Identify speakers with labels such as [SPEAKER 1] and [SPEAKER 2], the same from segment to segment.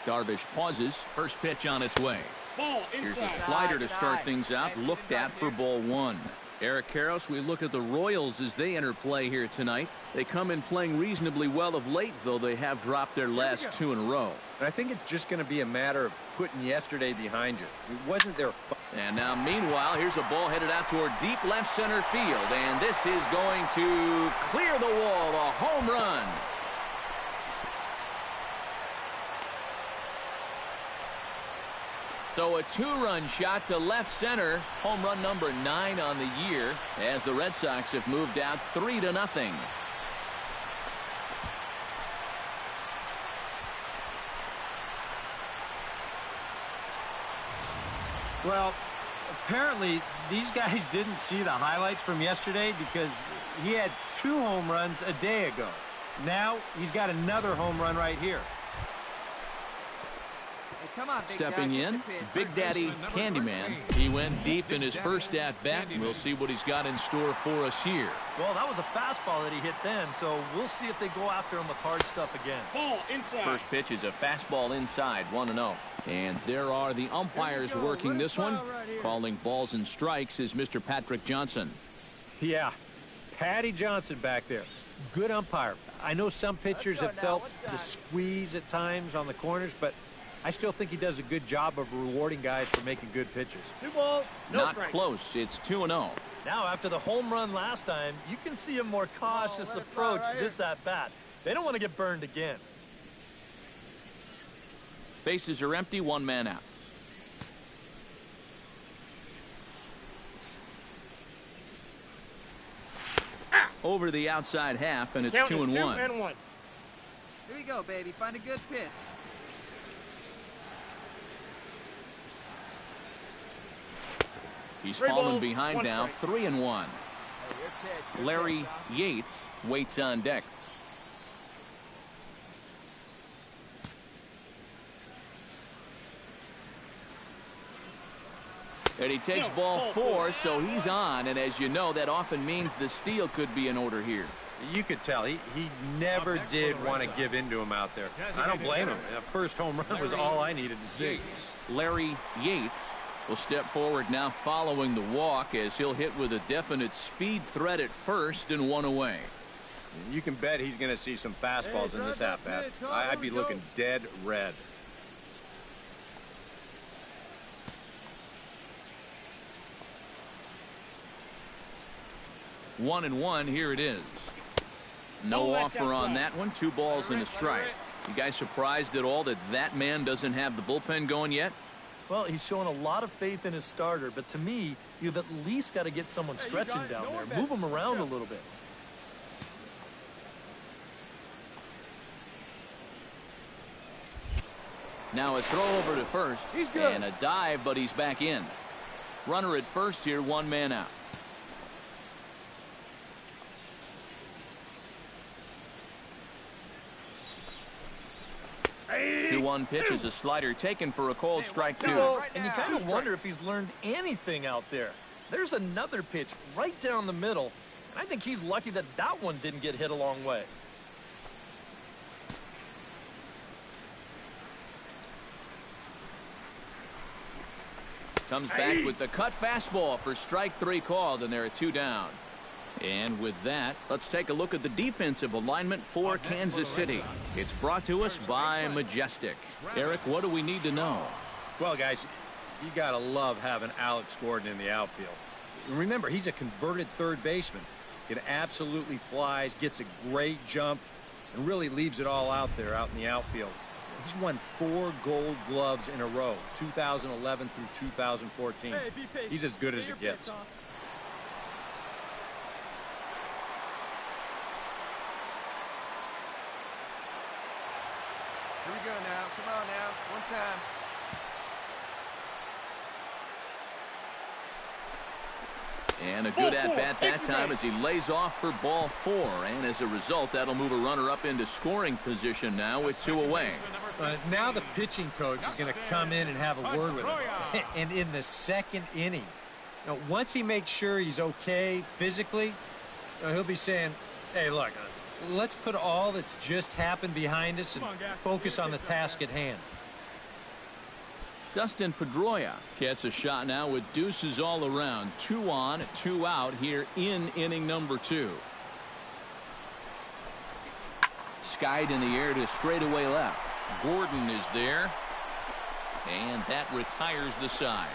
[SPEAKER 1] Darvish pauses. First pitch on its way. Here's a slider to start things out. Looked at for ball one. Eric Karros, we look at the Royals as they enter play here tonight. They come in playing reasonably well of late, though they have dropped their last two in a row.
[SPEAKER 2] And I think it's just going to be a matter of putting yesterday behind you. It wasn't their fault.
[SPEAKER 1] And now, meanwhile, here's a ball headed out toward deep left center field. And this is going to clear the wall. A home run. So a two-run shot to left center. Home run number 9 on the year as the Red Sox have moved out 3-0.
[SPEAKER 3] Well, apparently these guys didn't see the highlights from yesterday because he had 2 home runs a day ago. Now he's got another home run right here.
[SPEAKER 4] Come on,
[SPEAKER 1] Stepping in, Big Daddy Candyman. He went deep in his first at-bat, and we'll see what he's got in store for us here.
[SPEAKER 5] Well, that was a fastball that he hit then, so we'll see if they go after him with hard stuff again.
[SPEAKER 4] Ball inside.
[SPEAKER 1] First pitch is a fastball inside, 1-0. And there are the umpires working this one. Calling balls and strikes is Mr. Patrick Johnson.
[SPEAKER 3] Yeah, Patty Johnson back there. Good umpire. I know some pitchers have felt the squeeze at times on the corners, but I still think he does a good job of rewarding guys for making good pitches.
[SPEAKER 4] 2 balls, no
[SPEAKER 1] Not
[SPEAKER 4] strike.
[SPEAKER 1] close. It's 2-0.
[SPEAKER 5] Now, after the home run last time, you can see a more cautious approach this at-bat. They don't want to get burned again.
[SPEAKER 1] Bases are empty, 1 man out. Over the outside half, and it's 2-1.
[SPEAKER 4] 2-1.
[SPEAKER 6] Here we go, baby. Find a good pitch.
[SPEAKER 1] He's
[SPEAKER 4] 3
[SPEAKER 1] fallen
[SPEAKER 4] balls,
[SPEAKER 1] behind
[SPEAKER 4] 1
[SPEAKER 1] now,
[SPEAKER 4] strike.
[SPEAKER 1] 3-1. Larry Yates waits on deck. And he takes ball 4, so he's on. And as you know, that often means the steal could be in order here.
[SPEAKER 2] You could tell he never did want to give in to him out there. I don't blame him. That first home run was all I needed to see.
[SPEAKER 1] Larry Yates will step forward now following the walk as he'll hit with a definite speed threat at first and 1 away.
[SPEAKER 2] You can bet he's going to see some fastballs in this at-bat. I'd be looking dead red.
[SPEAKER 1] One and one, here it is. No offer on that one. 2 balls and a strike. You guys surprised at all that that man doesn't have the bullpen going yet?
[SPEAKER 5] Well, he's showing a lot of faith in his starter, but to me, you've at least got to get someone stretching down there. Move him around a little bit.
[SPEAKER 1] Now a throw over to first.
[SPEAKER 4] He's good.
[SPEAKER 1] And a dive, but he's back in. Runner at first here, 1 man out. 2-1 pitch is a slider taken for a cold strike 2.
[SPEAKER 5] And you kind of wonder if he's learned anything out there. There's another pitch right down the middle. And I think he's lucky that that one didn't get hit a long way.
[SPEAKER 1] Comes back with the cut fastball for strike 3 called, and there are 2 down. And with that, let's take a look at the defensive alignment for Kansas City. It's brought to us by Majestic. Eric, what do we need to know?
[SPEAKER 2] Well, guys, you got to love having Alex Gordon in the outfield. Remember, he's a converted third baseman. It absolutely flies, gets a great jump, and really leaves it all out there out in the outfield. He's won 4 Gold Gloves in a row, 2011 through 2014. He's as good as it gets.
[SPEAKER 4] Here we go now. Come on now. One time.
[SPEAKER 1] And a good at-bat that time as he lays off for ball 4. And as a result, that'll move a runner up into scoring position now with 2 away.
[SPEAKER 3] Now the pitching coach is going to come in and have a word with him. And in the 2nd inning, once he makes sure he's okay physically, he'll be saying, hey, look, let's put all that's just happened behind us and focus on the task at hand.
[SPEAKER 1] Dustin Pedroia gets a shot now with deuces all around. 2 on, 2 out here in inning number 2. Skied in the air to straightaway left. Gordon is there. And that retires the side.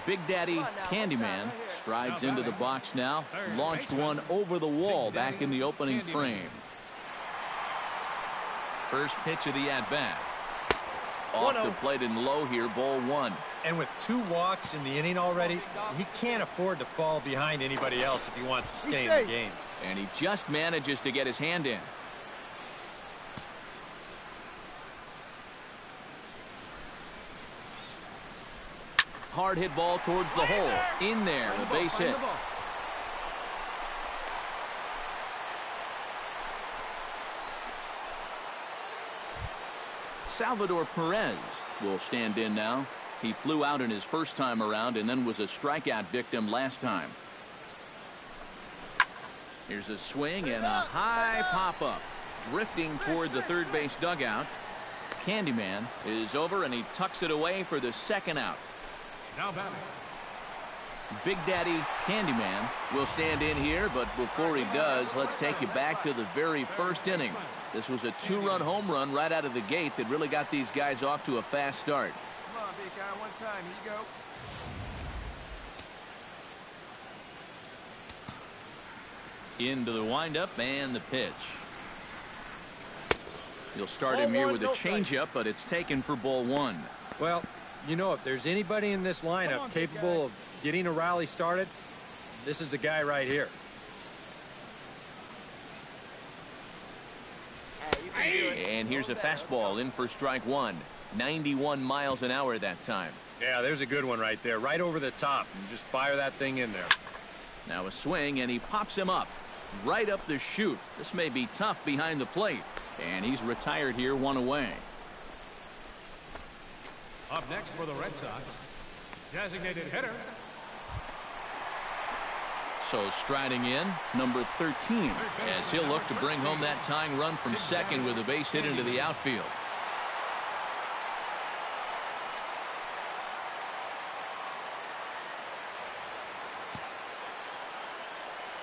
[SPEAKER 1] Big Daddy Candyman strides into the box now. Launched one over the wall back in the opening frame. First pitch of the at-bat. Off the plate and low here, ball 1.
[SPEAKER 2] And with 2 walks in the inning already, he can't afford to fall behind anybody else if he wants to stay in the game.
[SPEAKER 1] And he just manages to get his hand in. Hard hit ball towards the hole. In there, the base hit. Salvador Perez will stand in now. He flew out in his first time around and then was a strikeout victim last time. Here's a swing and a high pop-up. Drifting toward the third base dugout. Candyman is over and he tucks it away for the second out.
[SPEAKER 7] Now batting.
[SPEAKER 1] Big Daddy Candyman will stand in here, but before he does, let's take you back to the very first inning. This was a 2-run home run right out of the gate that really got these guys off to a fast start.
[SPEAKER 4] Come on, big guy, one time. Here you go.
[SPEAKER 1] Into the windup and the pitch. He'll start him here with a changeup, but it's taken for ball 1.
[SPEAKER 2] Well, you know, if there's anybody in this lineup capable of getting a rally started, this is the guy right here.
[SPEAKER 1] And here's a fastball in for strike 1. 91 miles an hour that time.
[SPEAKER 2] Yeah, there's a good one right there, right over the top, and just fire that thing in there.
[SPEAKER 1] Now a swing, and he pops him up right up the chute. This may be tough behind the plate, and he's retired here, 1 away.
[SPEAKER 7] Up next for the Red Sox, designated hitter.
[SPEAKER 1] So striding in, number 13, as he'll look to bring home that tying run from second with a base hit into the outfield.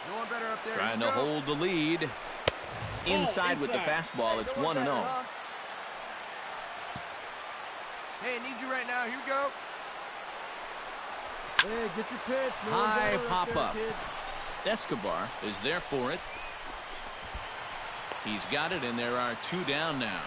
[SPEAKER 4] No one better up there.
[SPEAKER 1] Trying to hold the lead. Inside with the fastball, it's 1-0.
[SPEAKER 4] Hey, need you right now. Here we go.
[SPEAKER 6] Hey, get your pitch.
[SPEAKER 1] High pop-up. Escobar is there for it. He's got it, and there are 2 down now.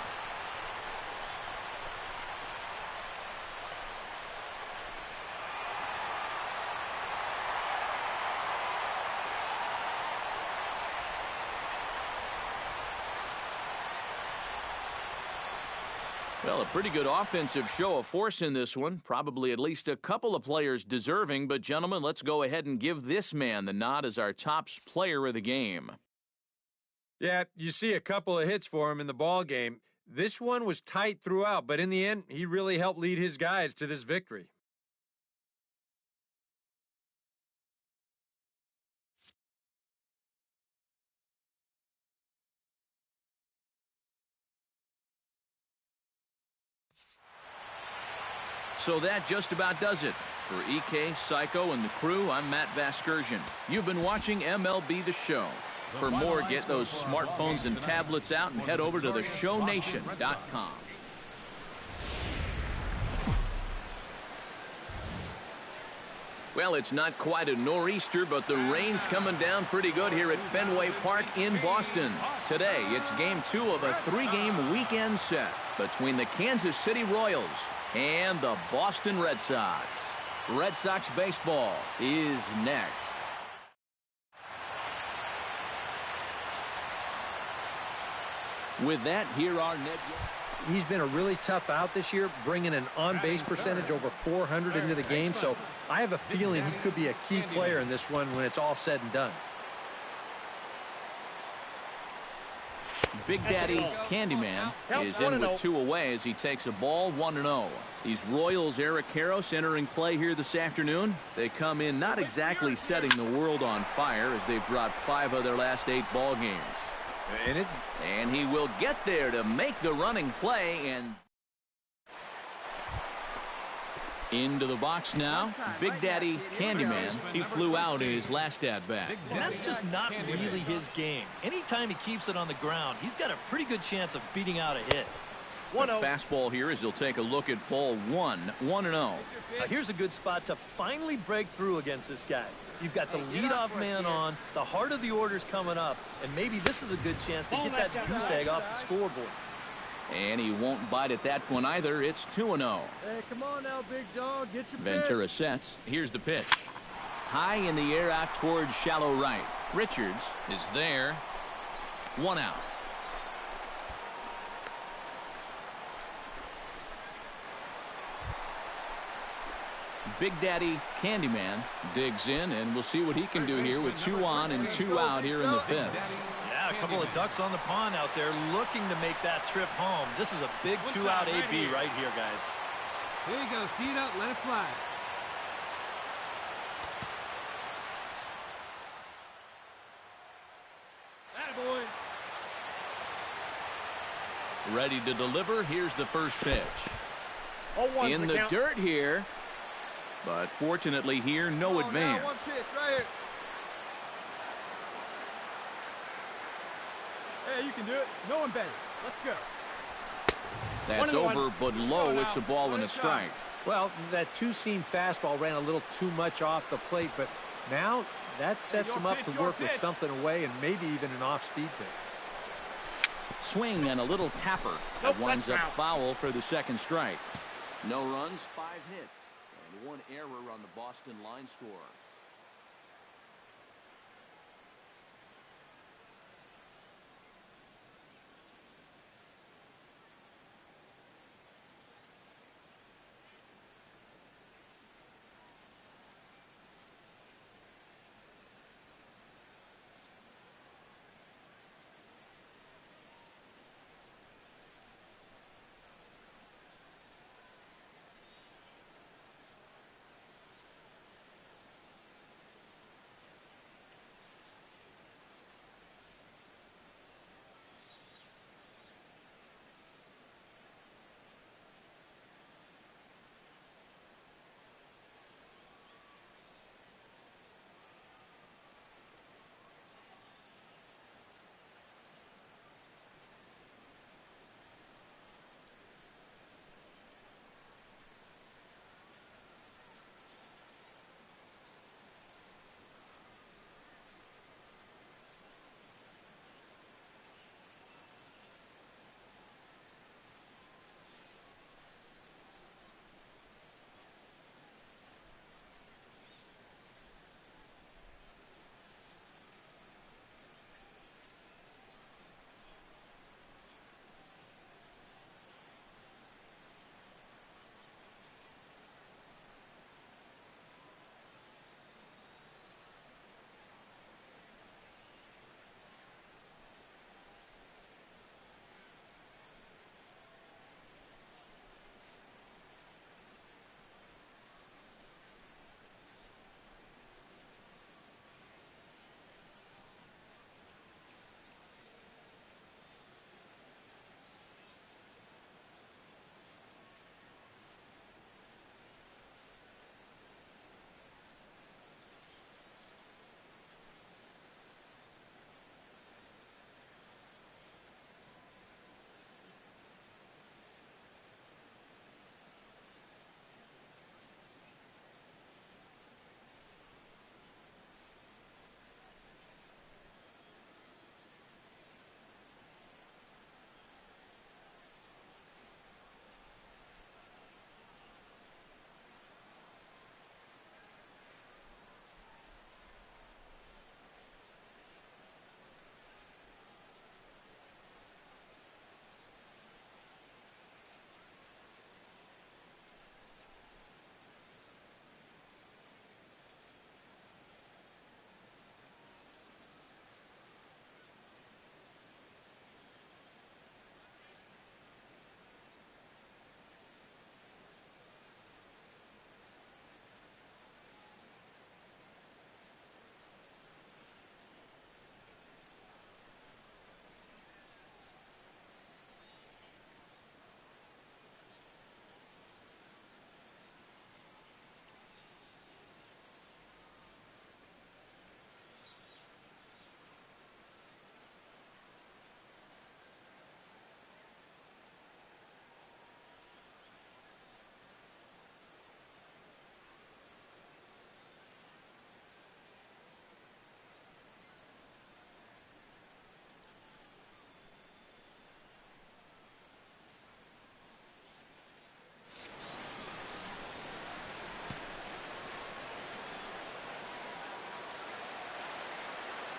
[SPEAKER 1] Well, a pretty good offensive show of force in this one. Probably at least a couple of players deserving. But, gentlemen, let's go ahead and give this man the nod as our top player of the game.
[SPEAKER 2] Yeah, you see a couple of hits for him in the ball game. This one was tight throughout, but in the end, he really helped lead his guys to this victory.
[SPEAKER 1] So that just about does it. For EK, Psycho, and the crew, I'm Matt Vasgersian. You've been watching MLB The Show. For more, get those smartphones and tablets out and head over to theshownation.com. Well, it's not quite a nor'easter, but the rain's coming down pretty good here at Fenway Park in Boston. Today, it's Game 2 of a 3-game weekend set between the Kansas City Royals and the Boston Red Sox. Red Sox baseball is next. With that, here are Ned.
[SPEAKER 2] He's been a really tough out this year, bringing an on-base percentage over 400 into the game, so I have a feeling he could be a key player in this one when it's all said and done.
[SPEAKER 1] Big Daddy Candyman is in with 2 away as he takes a ball, 1-0. These Royals, Eric Karros, entering play here this afternoon. They come in not exactly setting the world on fire as they've dropped 5 of their last 8 ball games. And he will get there to make the running play, and into the box now. Big Daddy Candyman. He flew out in his last at-bat.
[SPEAKER 5] And that's just not really his game. Anytime he keeps it on the ground, he's got a pretty good chance of beating out a hit.
[SPEAKER 1] The fastball here as he'll take a look at ball 1, 1-0.
[SPEAKER 5] Now here's a good spot to finally break through against this guy. You've got the leadoff man on, the heart of the order's coming up, and maybe this is a good chance to get that goose egg off the scoreboard.
[SPEAKER 1] And he won't bite at that one either. It's 2-0.
[SPEAKER 4] Hey, come on now, big dog. Get your
[SPEAKER 1] Ventura sets. Here's the pitch. High in the air out towards shallow right. Richards is there. 1 out. Big Daddy Candyman digs in, and we'll see what he can do here with 2 on and 2 out here in the 5th.
[SPEAKER 5] Yeah, a couple of ducks on the pond out there looking to make that trip home. This is a big 2-out AB right here, guys.
[SPEAKER 7] Here you go. See it up. Let it fly.
[SPEAKER 4] Attaboy.
[SPEAKER 1] Ready to deliver. Here's the first pitch. In the dirt here. But fortunately here, no advance.
[SPEAKER 4] One pitch right here. Hey, you can do it. No one better. Let's go.
[SPEAKER 1] That's over, but low. It's a ball and a strike.
[SPEAKER 3] Well, that two-seam fastball ran a little too much off the plate, but now that sets him up to work with something away and maybe even an off-speed pitch.
[SPEAKER 1] Swing and a little tapper. That winds up foul for the second strike. No runs, 5 hits. And 1 error on the Boston line score.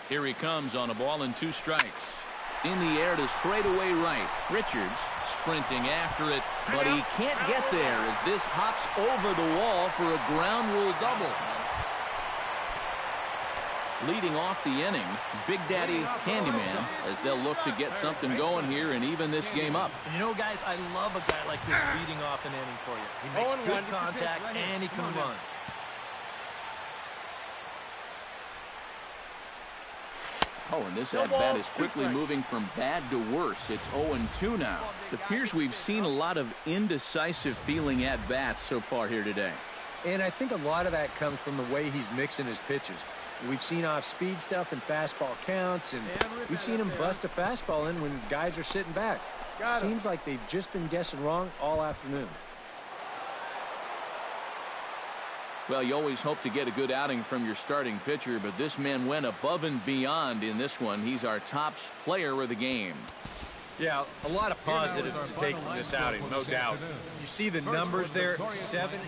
[SPEAKER 1] Here he comes on a ball and 2 strikes. In the air to straightaway right. Richards sprinting after it, but he can't get there as this hops over the wall for a ground rule double. Leading off the inning, Big Daddy Candyman, as they'll look to get something going here and even this game up.
[SPEAKER 5] And you know, guys, I love a guy like this leading off an inning for you. He makes good contact and he can run.
[SPEAKER 1] Oh, and this at-bat is quickly moving from bad to worse. It's 0-2 now. It appears we've seen a lot of indecisive feeling at-bats so far here today.
[SPEAKER 2] And I think a lot of that comes from the way he's mixing his pitches. We've seen off-speed stuff and fastball counts, and we've seen him bust a fastball in when guys are sitting back. Seems like they've just been guessing wrong all afternoon.
[SPEAKER 1] Well, you always hope to get a good outing from your starting pitcher, but this man went above and beyond in this one. He's our top player of the game.
[SPEAKER 2] Yeah, a lot of positives to take from this outing, no doubt. You see the numbers there, 7.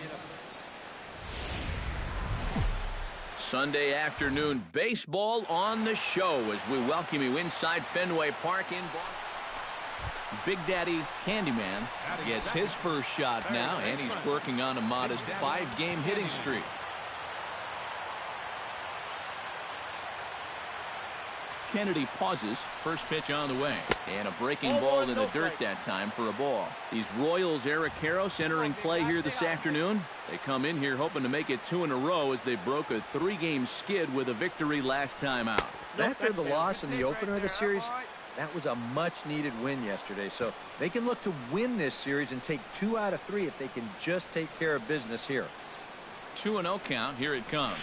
[SPEAKER 1] Sunday afternoon baseball on the show as we welcome you inside Fenway Park in Boston. Big Daddy Candyman gets his first shot now, and he's working on a modest 5-game hitting streak. Kennedy pauses. First pitch on the way. And a breaking ball in the dirt that time for a ball. These Royals, Eric Karros entering play here this afternoon. They come in here hoping to make it 2 in a row as they broke a 3-game skid with a victory last time out.
[SPEAKER 2] After the loss in the opener of the series, that was a much-needed win yesterday. So they can look to win this series and take 2 out of 3 if they can just take care of business here.
[SPEAKER 1] 2-0 count. Here it comes.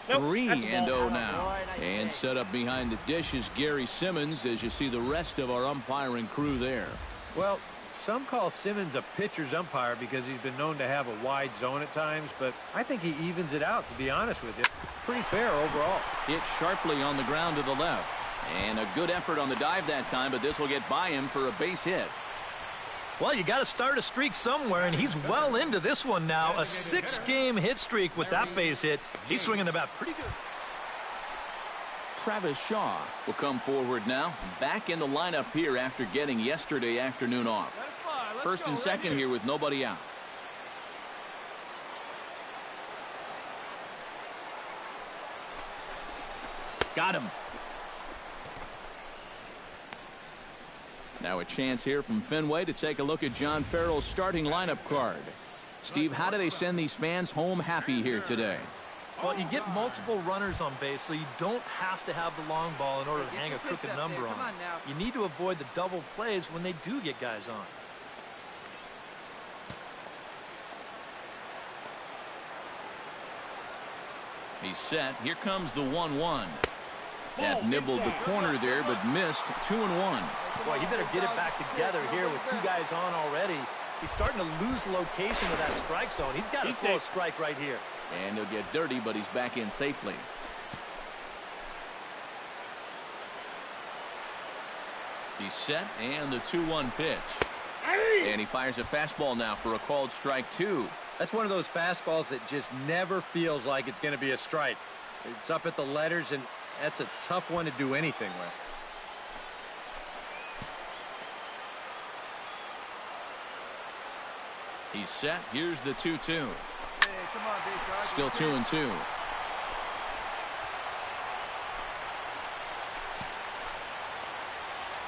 [SPEAKER 1] 3-0 now. And set up behind the dish is Gary Simmons as you see the rest of our umpiring crew there.
[SPEAKER 3] Well, some call Simmons a pitcher's umpire because he's been known to have a wide zone at times, but I think he evens it out, to be honest with you. Pretty fair overall.
[SPEAKER 1] Hit sharply on the ground to the left. And a good effort on the dive that time, but this will get by him for a base hit.
[SPEAKER 5] Well, you got to start a streak somewhere, and he's well into this one now. A 6-game hit streak with that base hit. He's swinging the bat pretty good.
[SPEAKER 1] Travis Shaw will come forward now. Back in the lineup here after getting yesterday afternoon off. First and second here with nobody out. Got him. Now a chance here from Fenway to take a look at John Farrell's starting lineup card. Steve, how do they send these fans home happy here today?
[SPEAKER 5] Well, you get multiple runners on base, so you don't have to have the long ball in order to hang a crooked number on. You need to avoid the double plays when they do get guys on.
[SPEAKER 1] He's set. Here comes the 1-1. That nibbled the corner there, but missed. 2-1.
[SPEAKER 5] Boy, he better get it back together here with 2 guys on already. He's starting to lose location of that strike zone. He's got to throw a strike right here.
[SPEAKER 1] And he'll get dirty, but he's back in safely. He's set, and the 2-1 pitch. And he fires a fastball now for a called strike 2.
[SPEAKER 2] That's one of those fastballs that just never feels like it's going to be a strike. It's up at the letters, and that's a tough one to do anything with.
[SPEAKER 1] He's set. Here's the 2-2.
[SPEAKER 6] Hey, come on, big dog.
[SPEAKER 1] Still 2-2.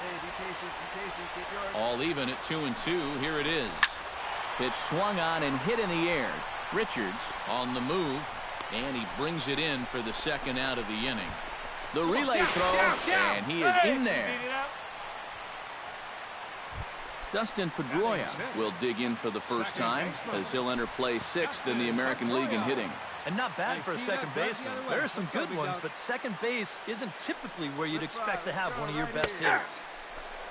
[SPEAKER 6] Hey, be patient, get yours.
[SPEAKER 1] All even at 2-2. Here it is. Pitch swung on and hit in the air. Richards on the move, and he brings it in for the second out of the inning. The relay throw, and he is in there. Dustin Pedroia will dig in for the first time as he'll enter play 6th in the American League in hitting.
[SPEAKER 5] And not bad for a second baseman. There are some good ones, but second base isn't typically where you'd expect to have one of your best hitters.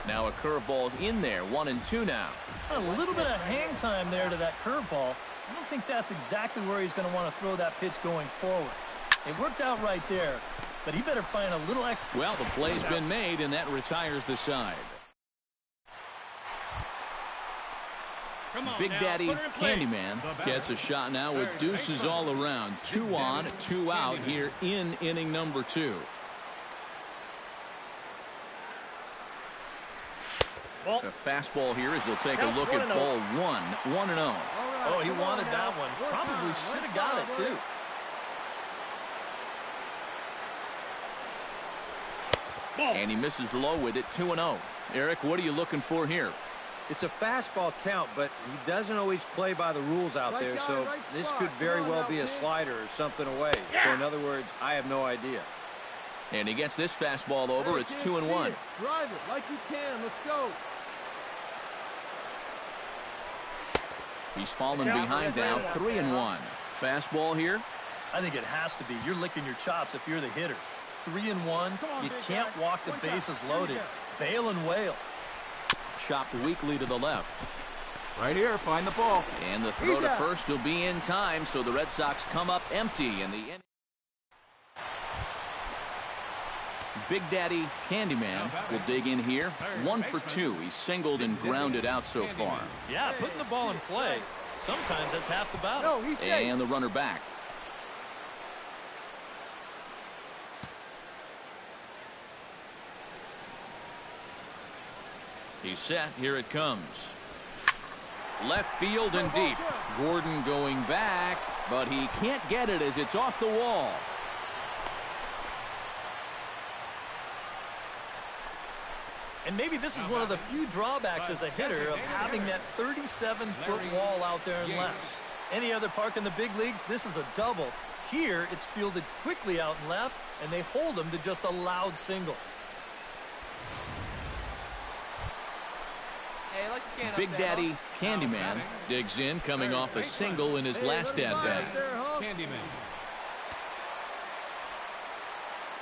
[SPEAKER 1] Now a curveball's in there, 1-2 now.
[SPEAKER 5] A little bit of hang time there to that curveball. I don't think that's exactly where he's going to want to throw that pitch going forward. It worked out right there, but he better find a little extra.
[SPEAKER 1] Well, the play's been made, and that retires the side. Big Daddy Candyman gets a shot now with deuces all around. 2 on, 2 out here in inning number 2. A fastball here as they'll take a look at ball 1, 1-0.
[SPEAKER 5] Oh, he wanted that one. Probably should have got it, too.
[SPEAKER 1] And he misses low with it, 2-0. Eric, what are you looking for here?
[SPEAKER 2] It's a fastball count, but he doesn't always play by the rules out there, so this could very well be a slider or something away. So in other words, I have no idea.
[SPEAKER 1] And he gets this fastball over. It's 2-1.
[SPEAKER 4] Drive it like you can. Let's go.
[SPEAKER 1] He's fallen behind now, 3-1. Fastball here.
[SPEAKER 5] I think it has to be. You're licking your chops if you're the hitter. 3-1. You can't walk the bases loaded. Bail and wail.
[SPEAKER 1] Chopped weakly to the left.
[SPEAKER 6] Right here, find the ball.
[SPEAKER 1] And the throw to first will be in time, so the Red Sox come up empty in the inning. Big Daddy Candyman will dig in here. 1 for 2. He's singled and grounded out so far.
[SPEAKER 5] Yeah, putting the ball in play. Sometimes that's half the battle.
[SPEAKER 1] And the runner back. He's set. Here it comes. Left field and deep. Gordon going back, but he can't get it as it's off the wall.
[SPEAKER 5] And maybe this is one of the few drawbacks as a hitter of having that 37-foot wall out there in left. Any other park in the big leagues, this is a double. Here, it's fielded quickly out in left, and they hold him to just a loud single.
[SPEAKER 1] Big Daddy Candyman digs in, coming off a single in his last at-bat.
[SPEAKER 7] Candyman.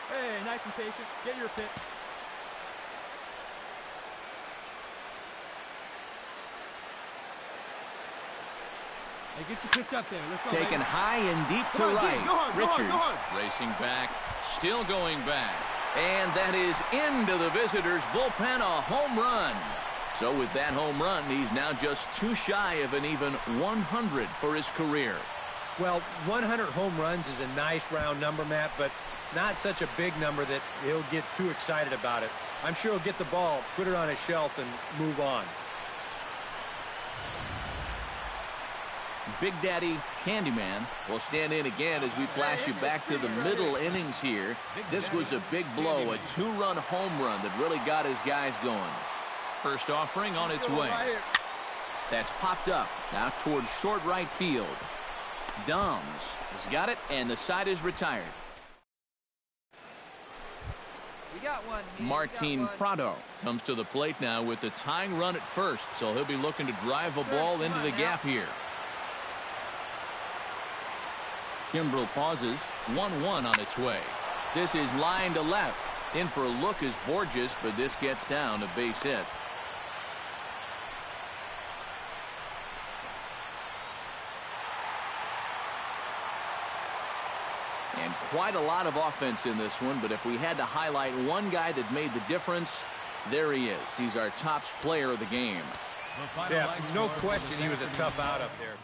[SPEAKER 4] Hey, nice and patient. Get your pitch. Hey, get your pitch up there. Let's go.
[SPEAKER 1] Taken high and deep to right. Richards racing back, still going back. And that is into the visitors' bullpen, a home run. So with that home run, he's now just 2 shy of an even 100 for his career.
[SPEAKER 2] Well, 100 home runs is a nice round number, Matt, but not such a big number that he'll get too excited about it. I'm sure he'll get the ball, put it on his shelf, and move on.
[SPEAKER 1] Big Daddy Candyman will stand in again as we flash you back to the middle innings here. This was a big blow, a 2-run home run that really got his guys going. First offering on its way. That's popped up now towards short right field. Doms has got it, and the side is retired. Martin Prado comes to the plate now with the tying run at first, so he'll be looking to drive a ball into the gap here. Kimbrel pauses. 1-1 on its way. This is line to left. In for a look is Borges, but this gets down a base hit. And quite a lot of offense in this one, but if we had to highlight one guy that made the difference, there he is. He's our top player of the game.
[SPEAKER 2] Yeah, no question he was a tough out up there.